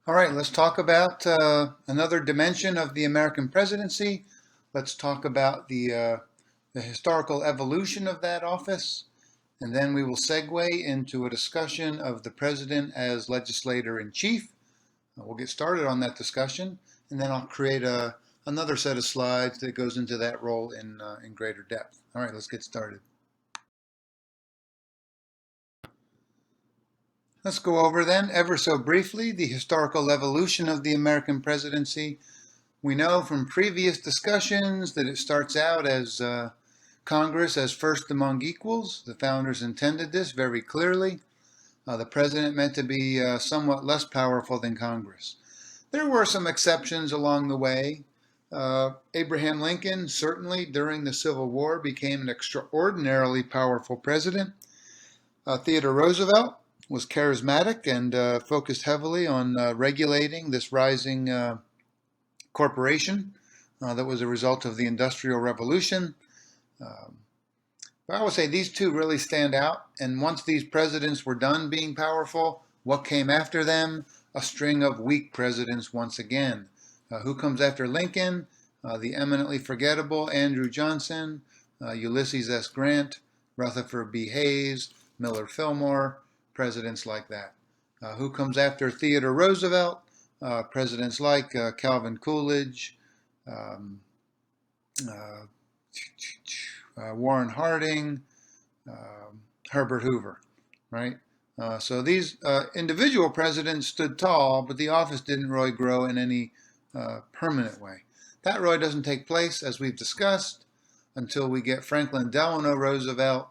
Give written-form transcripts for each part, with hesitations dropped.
All right, let's talk about another dimension of the American presidency. Let's talk about the historical evolution of that office, and then we will segue into a discussion of the president as legislator in chief. We'll get started on that discussion, and then I'll create another set of slides that goes into that role in greater depth. All right, let's get started. Let's go over then, ever so briefly, the historical evolution of the American presidency. We know from previous discussions that it starts out as Congress as first among equals. The founders intended this very clearly. The president meant to be somewhat less powerful than Congress. There were some exceptions along the way. Abraham Lincoln, certainly during the Civil War, became an extraordinarily powerful president. Theodore Roosevelt was charismatic and focused heavily on regulating this rising corporation that was a result of the Industrial Revolution. But I would say these two really stand out. And once these presidents were done being powerful, what came after them? A string of weak presidents once again. Who comes after Lincoln? The eminently forgettable Andrew Johnson, Ulysses S. Grant, Rutherford B. Hayes, Millard Fillmore, presidents like that. Who comes after Theodore Roosevelt? Presidents like Calvin Coolidge, Warren Harding, Herbert Hoover, right? So these individual presidents stood tall, but the office didn't really grow in any permanent way. That really doesn't take place, as we've discussed, until we get Franklin Delano Roosevelt,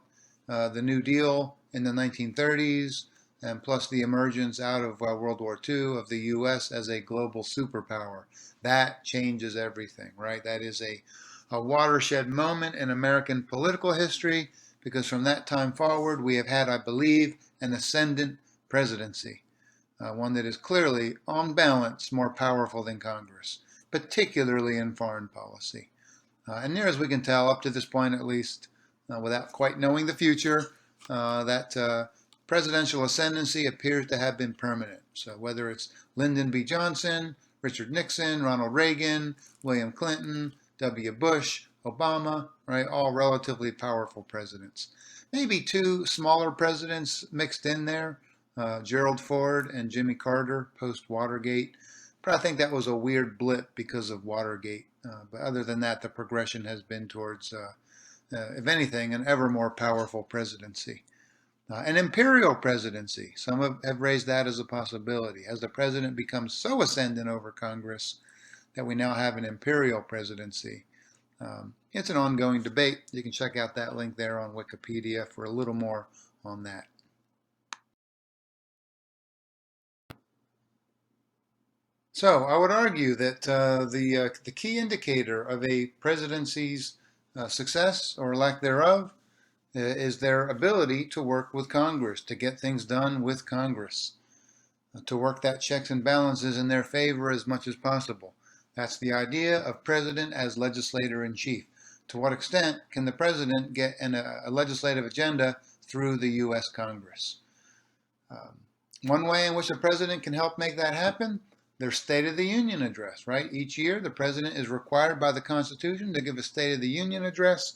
the New Deal in the 1930s, and plus the emergence out of World War II of the U.S. as a global superpower. That changes everything, right? That is a watershed moment in American political history, because from that time forward we have had, I believe, an ascendant presidency, one that is clearly, on balance, more powerful than Congress, particularly in foreign policy. And near as we can tell, up to this point at least, without quite knowing the future, that presidential ascendancy appears to have been permanent. So whether it's Lyndon B. Johnson, Richard Nixon, Ronald Reagan, William Clinton, W. Bush, Obama, right, all relatively powerful presidents. Maybe two smaller presidents mixed in there, Gerald Ford and Jimmy Carter post-Watergate. But I think that was a weird blip because of Watergate. But other than that, the progression has been towards, if anything, an ever more powerful presidency. An imperial presidency, some have raised that as a possibility. Has the president become so ascendant over Congress that we now have an imperial presidency? It's an ongoing debate. You can check out that link there on Wikipedia for a little more on that. So I would argue that the key indicator of a presidency's success or lack thereof is their ability to work with Congress, to get things done with Congress, to work that checks and balances in their favor as much as possible. That's the idea of president as legislator in chief. To what extent can the president get a legislative agenda through the U.S. Congress? One way in which a president can help make that happen, their State of the Union address, right? Each year, the president is required by the Constitution to give a State of the Union address.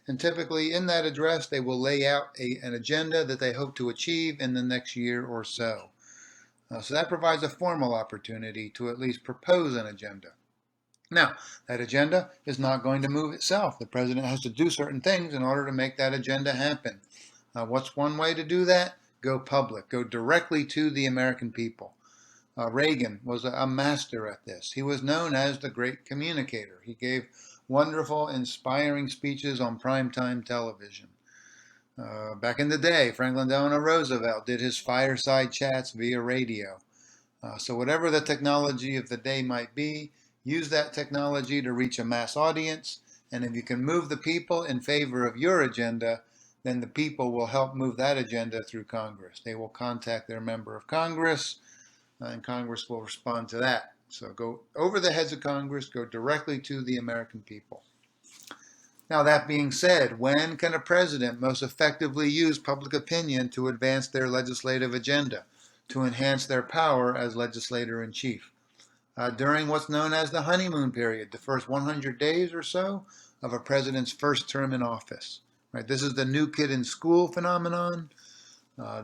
And typically in that address, they will lay out an agenda that they hope to achieve in the next year or so. So that provides a formal opportunity to at least propose an agenda. Now, that agenda is not going to move itself. The president has to do certain things in order to make that agenda happen. What's one way to do that? Go public. Go directly to the American people. Reagan was a master at this. He was known as the great communicator. He gave wonderful, inspiring speeches on primetime television. Back in the day, Franklin Delano Roosevelt did his fireside chats via radio. So whatever the technology of the day might be, use that technology to reach a mass audience. And if you can move the people in favor of your agenda, then the people will help move that agenda through Congress. They will contact their member of Congress, and Congress will respond to that. So go over the heads of Congress, go directly to the American people. Now, that being said, when can a president most effectively use public opinion to advance their legislative agenda? to enhance their power as legislator-in-chief. During what's known as the honeymoon period, the first 100 days or so of a president's first term in office. Right? This is the new kid in school phenomenon.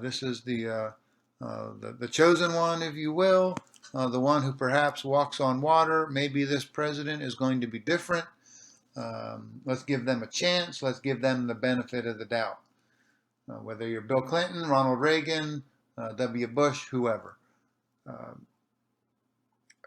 This is the chosen one, if you will, the one who perhaps walks on water. Maybe this president is going to be different. Let's give them a chance. Let's give them the benefit of the doubt. Whether you're Bill Clinton, Ronald Reagan, W. Bush, whoever.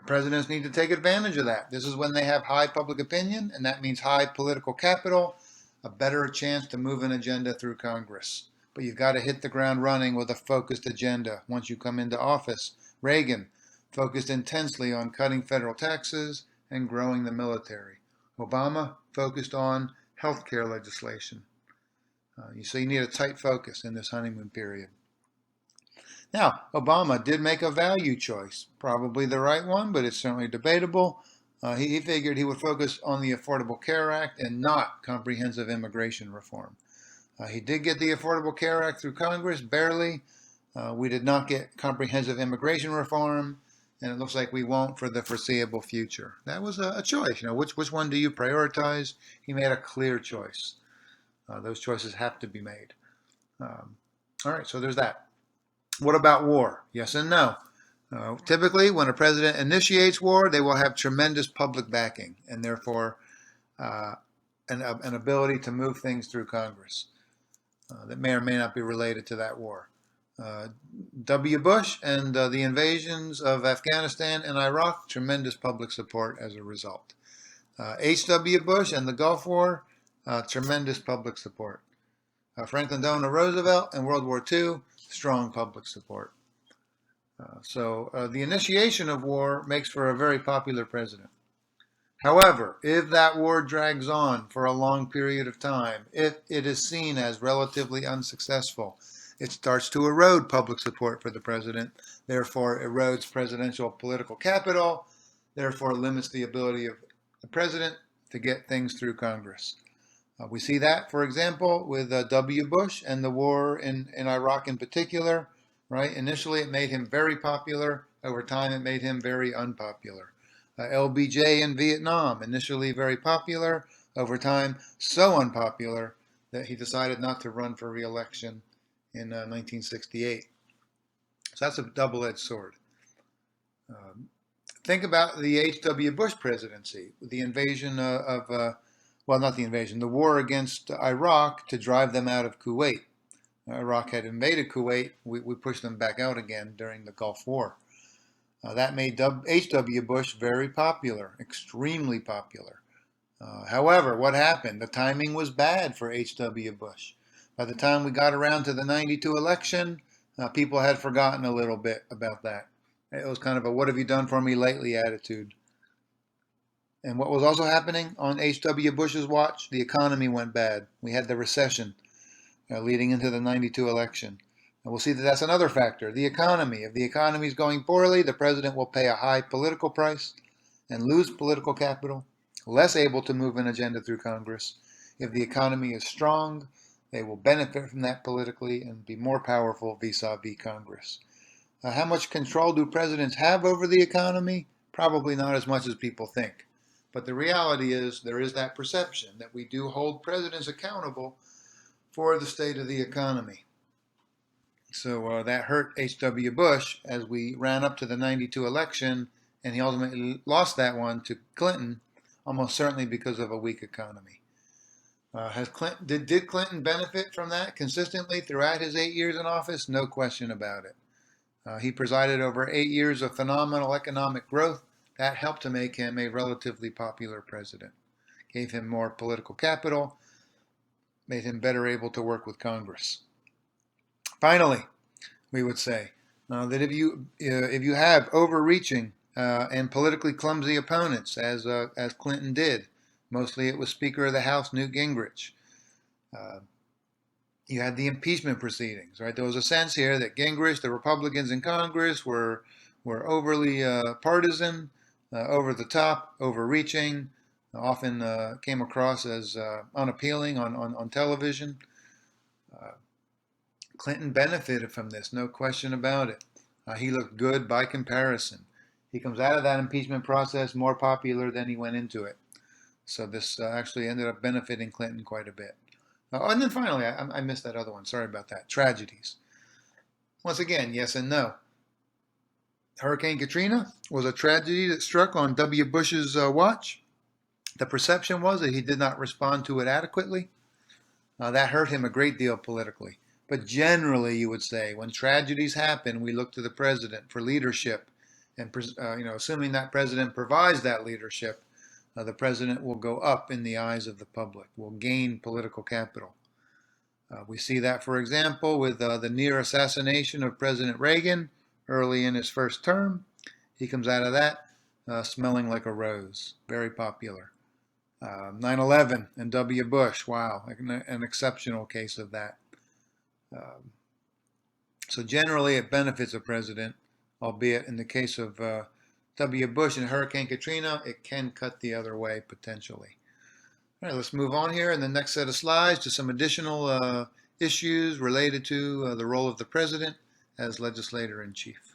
Presidents need to take advantage of that. This is when they have high public opinion, and that means high political capital, a better chance to move an agenda through Congress. But you've got to hit the ground running with a focused agenda once you come into office. Reagan focused intensely on cutting federal taxes and growing the military. Obama focused on health care legislation. So you need a tight focus in this honeymoon period. Now, Obama did make a value choice, probably the right one, but it's certainly debatable. He figured he would focus on the Affordable Care Act and not comprehensive immigration reform. He did get the Affordable Care Act through Congress, barely. We did not get comprehensive immigration reform, and it looks like we won't for the foreseeable future. That was a choice. Which one do you prioritize? He made a clear choice. Those choices have to be made. All right, so there's that. What about war? Yes and no. Typically, when a president initiates war, they will have tremendous public backing and therefore an ability to move things through Congress that may or may not be related to that war. W. Bush and the invasions of Afghanistan and Iraq, tremendous public support as a result. H.W. Bush and the Gulf War, tremendous public support. Franklin Delano Roosevelt and World War II, strong public support. So the initiation of war makes for a very popular president. However, if that war drags on for a long period of time, if it is seen as relatively unsuccessful, it starts to erode public support for the president, therefore erodes presidential political capital, therefore limits the ability of the president to get things through Congress. We see that, for example, with W. Bush and the war in Iraq in particular, right? Initially, it made him very popular. Over time, it made him very unpopular. LBJ in Vietnam, initially very popular. Over time, so unpopular that he decided not to run for re-election in 1968. So that's a double-edged sword. Think about the H.W. Bush presidency, the invasion the war against Iraq to drive them out of Kuwait. Iraq had invaded Kuwait. We pushed them back out again during the Gulf War. That made H.W. Bush very popular, extremely popular. However, what happened? The timing was bad for H.W. Bush. By the time we got around to the 92 election, people had forgotten a little bit about that. It was kind of a what have you done for me lately attitude. And what was also happening on H.W. Bush's watch? The economy went bad. We had the recession leading into the 92 election. And we'll see that that's another factor. The economy. If the economy is going poorly, the president will pay a high political price and lose political capital, less able to move an agenda through Congress. If the economy is strong, they will benefit from that politically and be more powerful vis-a-vis Congress. How much control do presidents have over the economy? Probably not as much as people think. But the reality is there is that perception that we do hold presidents accountable for the state of the economy. So that hurt H.W. Bush as we ran up to the 92 election, and he ultimately lost that one to Clinton, almost certainly because of a weak economy. Did Clinton benefit from that consistently throughout his 8 years in office? No question about it. He presided over 8 years of phenomenal economic growth. That helped to make him a relatively popular president. Gave him more political capital, made him better able to work with Congress. Finally, we would say that if you have overreaching and politically clumsy opponents, as Clinton did, mostly it was Speaker of the House Newt Gingrich. You had the impeachment proceedings, right? There was a sense here that Gingrich, the Republicans in Congress, were overly partisan, over the top, overreaching, often came across as unappealing on television. Clinton benefited from this, no question about it. He looked good by comparison. He comes out of that impeachment process more popular than he went into it. So this actually ended up benefiting Clinton quite a bit. And then finally, I missed that other one. Sorry about that. Tragedies. Once again, yes and no. Hurricane Katrina was a tragedy that struck on W. Bush's watch. The perception was that he did not respond to it adequately. That hurt him a great deal politically. But generally, you would say, when tragedies happen, we look to the president for leadership. And assuming that president provides that leadership, the president will go up in the eyes of the public, will gain political capital. We see that, for example, with the near assassination of President Reagan early in his first term. He comes out of that smelling like a rose, very popular. 9/11 and W. Bush, wow, an exceptional case of that. So generally it benefits a president, albeit in the case of W. Bush and Hurricane Katrina, it can cut the other way potentially. All right, let's move on here in the next set of slides to some additional issues related to the role of the president as legislator in chief.